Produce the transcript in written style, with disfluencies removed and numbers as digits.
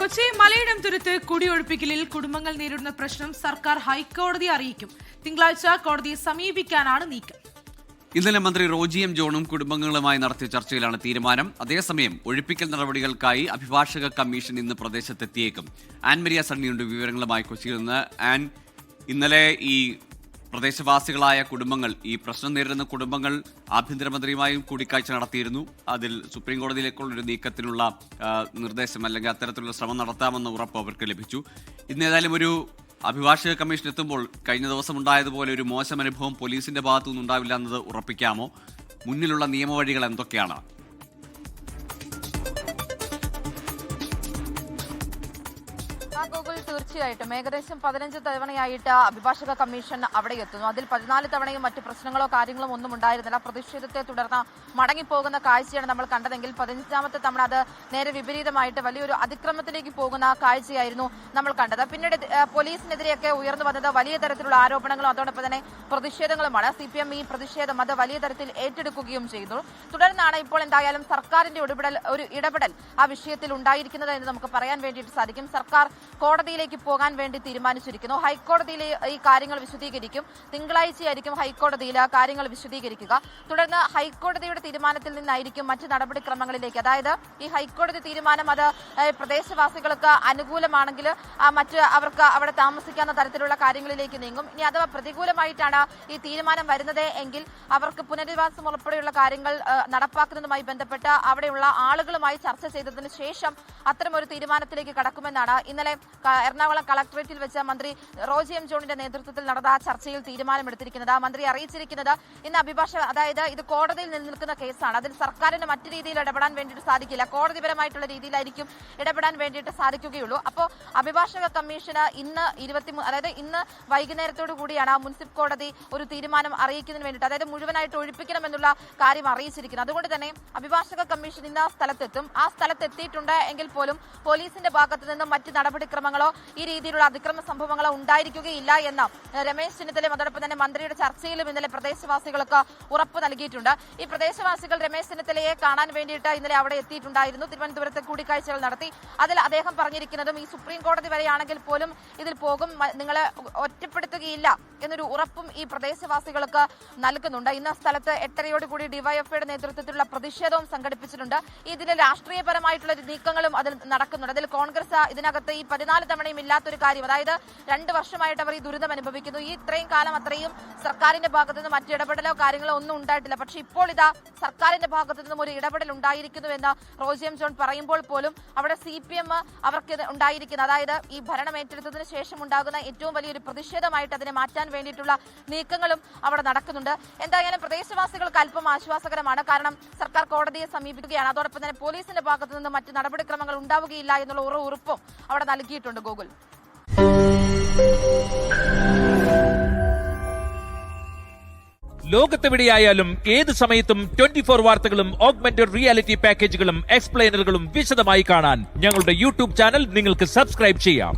കൊച്ചി മലയിടം തുരുത്ത് കുടിയൊഴിപ്പിക്കലിൽ കുടുംബങ്ങൾ നേരിടുന്ന പ്രശ്നം സർക്കാർ ഹൈക്കോടതിയെ അറിയിക്കും. തിങ്കളാഴ്ച കോടതിയെ സമീപിക്കാനാണ് നീക്കം. ഇന്നലെ മന്ത്രി റോജി എം ജോണും കുടുംബങ്ങളുമായി നടത്തിയ ചർച്ചയിലാണ് തീരുമാനം. അതേസമയം ഒഴിപ്പിക്കൽ നടപടികൾക്കായി അഭിഭാഷക കമ്മീഷൻ ഇന്ന് പ്രദേശത്തെത്തിയേക്കും. ആൻമരിയ സണ്ണിയുണ്ട് വിവരങ്ങളുമായി കൊച്ചിയിൽ നിന്ന്. ഇന്നലെ ഈ പ്രദേശവാസികളായ കുടുംബങ്ങൾ, ഈ പ്രശ്നം നേരിടുന്ന കുടുംബങ്ങൾ ആഭ്യന്തരമന്ത്രിയുമായും കൂടിക്കാഴ്ച നടത്തിയിരുന്നു. അതിൽ സുപ്രീം കോടതിയിലേക്കുള്ളൊരു നീക്കത്തിനുള്ള നിർദ്ദേശം അല്ലെങ്കിൽ അത്തരത്തിലുള്ള ശ്രമം നടത്താമെന്ന ഉറപ്പ് അവർക്ക് ലഭിച്ചു. ഇന്ന് ഏതായാലും ഒരു അഭിഭാഷക കമ്മീഷൻ എത്തുമ്പോൾ കഴിഞ്ഞ ദിവസം ഉണ്ടായതുപോലെ ഒരു മോശം അനുഭവം പോലീസിന്റെ ഭാഗത്തുനിന്ന് ഉണ്ടാവില്ല എന്നത് ഉറപ്പിക്കാമോ? മുന്നിലുള്ള നിയമവഴികൾ എന്തൊക്കെയാണ്? ഗൂഗിൾ തീർച്ചയായിട്ടും ഏകദേശം 15 തവണയായിട്ട് അഭിഭാഷക കമ്മീഷൻ അവിടെ എത്തുന്നു. അതിൽ 14 തവണയും മറ്റു പ്രശ്നങ്ങളോ കാര്യങ്ങളോ ഒന്നും ഉണ്ടായിരുന്നില്ല. പ്രതിഷേധത്തെ തുടർന്ന് മടങ്ങിപ്പോകുന്ന കാഴ്ചയാണ് നമ്മൾ കണ്ടതെങ്കിൽ 15ാമത്തെ തവണ അത് നേരെ വിപരീതമായിട്ട് വലിയൊരു അതിക്രമത്തിലേക്ക് പോകുന്ന കാഴ്ചയായിരുന്നു നമ്മൾ കണ്ടത്. പിന്നീട് പോലീസിനെതിരെയൊക്കെ ഉയർന്നു വന്നത് വലിയ തരത്തിലുള്ള ആരോപണങ്ങളും അതോടൊപ്പം തന്നെ പ്രതിഷേധങ്ങളുമാണ്. CPM ഈ പ്രതിഷേധം അത് വലിയ തരത്തിൽ ഏറ്റെടുക്കുകയും ചെയ്തു. തുടർന്നാണ് ഇപ്പോൾ എന്തായാലും സർക്കാരിന്റെ ഒരു ഇടപെടൽ ആ വിഷയത്തിൽ ഉണ്ടായിരിക്കുന്നത് എന്ന് നമുക്ക് പറയാൻ വേണ്ടിയിട്ട് സാധിക്കും. സർക്കാർ കോടതിയിലേക്ക് പോകാൻ വേണ്ടി തീരുമാനിച്ചിരിക്കുന്നു. ഹൈക്കോടതിയിൽ ഈ കാര്യങ്ങൾ വിശദീകരിക്കും. തിങ്കളാഴ്ചയായിരിക്കും ഹൈക്കോടതിയിൽ കാര്യങ്ങൾ വിശദീകരിക്കുക. തുടർന്ന് ഹൈക്കോടതിയുടെ തീരുമാനത്തിൽ നിന്നായിരിക്കും മറ്റ് നടപടിക്രമങ്ങളിലേക്ക്, അതായത് ഈ ഹൈക്കോടതി തീരുമാനം അത് പ്രദേശവാസികൾക്ക് അനുകൂലമാണെങ്കിൽ മറ്റ് അവർക്ക് അവിടെ താമസിക്കാവുന്ന തരത്തിലുള്ള കാര്യങ്ങളിലേക്ക് നീങ്ങും. ഇനി അഥവാ പ്രതികൂലമായിട്ടാണ് ഈ തീരുമാനം വരുന്നത് എങ്കിൽ അവർക്ക് പുനരധിവാസം ഉൾപ്പെടെയുള്ള കാര്യങ്ങൾ നടപ്പാക്കുന്നതുമായി ബന്ധപ്പെട്ട് അവിടെയുള്ള ആളുകളുമായി ചർച്ച ചെയ്തതിനു ശേഷം അത്തരമൊരു തീരുമാനത്തിലേക്ക് കടക്കുമെന്നാണ് ഇന്നലെ എറണാകുളം കളക്ടറേറ്റിൽ വെച്ച മന്ത്രി റോജി എം ജോണിന്റെ നേതൃത്വത്തിൽ നടന്ന ആ ചർച്ചയിൽ തീരുമാനമെടുത്തിരിക്കുന്നത്. മന്ത്രി അറിയിച്ചിരിക്കുന്നത് ഇന്ന് അഭിഭാഷക, അതായത് ഇത് കോടതിയിൽ നിലനിൽക്കുന്ന കേസാണ്. അതിൽ സർക്കാരിന് മറ്റു രീതിയിൽ ഇടപെടാൻ വേണ്ടിയിട്ട് സാധിക്കില്ല. കോടതിപരമായിട്ടുള്ള രീതിയിലായിരിക്കും ഇടപെടാൻ വേണ്ടിയിട്ട് സാധിക്കുകയുള്ളൂ. അപ്പോൾ അഭിഭാഷക കമ്മീഷന് ഇന്ന് ഇന്ന് വൈകുന്നേരത്തോടു കൂടിയാണ് മുനിസിപ്പൽ കോടതി ഒരു തീരുമാനം അറിയിക്കുന്നതിന് വേണ്ടിയിട്ട്, അതായത് മുഴുവനായിട്ട് ഒഴിപ്പിക്കണമെന്നുള്ള കാര്യം അറിയിച്ചിരിക്കുന്നത്. അതുകൊണ്ട് തന്നെ അഭിഭാഷക കമ്മീഷൻ ഇന്ന് സ്ഥലത്തെത്തും. ആ സ്ഥലത്തെത്തിയിട്ടുണ്ട് എങ്കിൽ പോലും പോലീസിന്റെ ഭാഗത്തു നിന്നും മറ്റ് നടപടിക്രമങ്ങളോ ഈ രീതിയിലുള്ള അതിക്രമ സംഭവങ്ങളോ ഉണ്ടായിരിക്കുകയില്ല എന്ന് രമേശ് ചെന്നിത്തലയും അതോടൊപ്പം തന്നെ മന്ത്രിയുടെ ചർച്ചയിലും ഇന്നലെ പ്രദേശവാസികൾക്ക് ഉറപ്പ് നൽകിയിട്ടുണ്ട്. ഈ പ്രദേശവാസികൾ രമേശ് ചെന്നിത്തലയെ കാണാൻ വേണ്ടിയിട്ട് ഇന്നലെ അവിടെ എത്തിയിട്ടുണ്ടായിരുന്നു. തിരുവനന്തപുരത്ത് കൂടിക്കാഴ്ചകൾ നടത്തി. അതിൽ അദ്ദേഹം പറഞ്ഞിരിക്കുന്നതും ഈ സുപ്രീം കോടതി വരെയാണെങ്കിൽ പോലും ഇതിൽ പോകും, നിങ്ങളെ ഒറ്റപ്പെടുത്തുകയില്ല എന്നൊരു ഉറപ്പും ഈ പ്രദേശവാസികൾക്ക് നൽകുന്നുണ്ട്. ഇന്ന സ്ഥലത്ത് 8:30 ഡിവൈഎഫ്ഐയുടെ നേതൃത്വത്തിലുള്ള പ്രതിഷേധവും സംഘടിപ്പിച്ചിട്ടുണ്ട്. ഇതിന് രാഷ്ട്രീയപരമായിട്ടുള്ള നീക്കങ്ങളും അതിൽ നടക്കുന്നുണ്ട്. അതിൽ കോൺഗ്രസ് ഇതിനകത്ത് ഈ 14 തവണയും ഇല്ലാത്തൊരു കാര്യം, അതായത് 2 വർഷമായിട്ട് അവർ ഈ ദുരിതം അനുഭവിക്കുന്നു. ഈ ഇത്രയും കാലം അത്രയും സർക്കാരിന്റെ ഭാഗത്തു നിന്ന് മറ്റു ഇടപെടലോ കാര്യങ്ങളോ ഒന്നും ഉണ്ടായിട്ടില്ല. പക്ഷെ ഇപ്പോൾ ഇതാ സർക്കാരിന്റെ ഭാഗത്തു നിന്നും ഒരു ഇടപെടൽ ഉണ്ടായിരിക്കുന്നു എന്ന് റോജി എം ജോൺ പറയുമ്പോൾ പോലും അവിടെ CPM അവർക്ക് ഉണ്ടായിരിക്കുന്നത്, അതായത് ഈ ഭരണം ഏറ്റെടുത്തതിന് ശേഷം ഉണ്ടാകുന്ന ഏറ്റവും വലിയൊരു പ്രതിഷേധമായിട്ട് അതിനെ മാറ്റാൻ വേണ്ടിയിട്ടുള്ള നീക്കങ്ങളും അവിടെ നടക്കുന്നുണ്ട്. എന്തായാലും പ്രദേശവാസികൾക്ക് അല്പം ആശ്വാസകരമാണ്. കാരണം സർക്കാർ കോടതിയെ സമീപിക്കുകയാണ്. അതോടൊപ്പം തന്നെ പോലീസിന്റെ ഭാഗത്തു നിന്ന് മറ്റ് നടപടിക്രമങ്ങൾ ഉണ്ടാവുകയില്ല എന്നുള്ള ഉറപ്പും അവിടെ നൽകിയിട്ടുണ്ട്. ഗൂഗിൾ ലോകത്തെവിടെയായാലും ഏത് സമയത്തും 24 വാർത്തകളും ഓഗ്മെന്റഡ് റിയാലിറ്റി പാക്കേജുകളും എക്സ്പ്ലെയിനറുകളും വിശദമായി കാണാൻ ഞങ്ങളുടെ YouTube ചാനൽ നിങ്ങൾക്ക് സബ്സ്ക്രൈബ് ചെയ്യാം.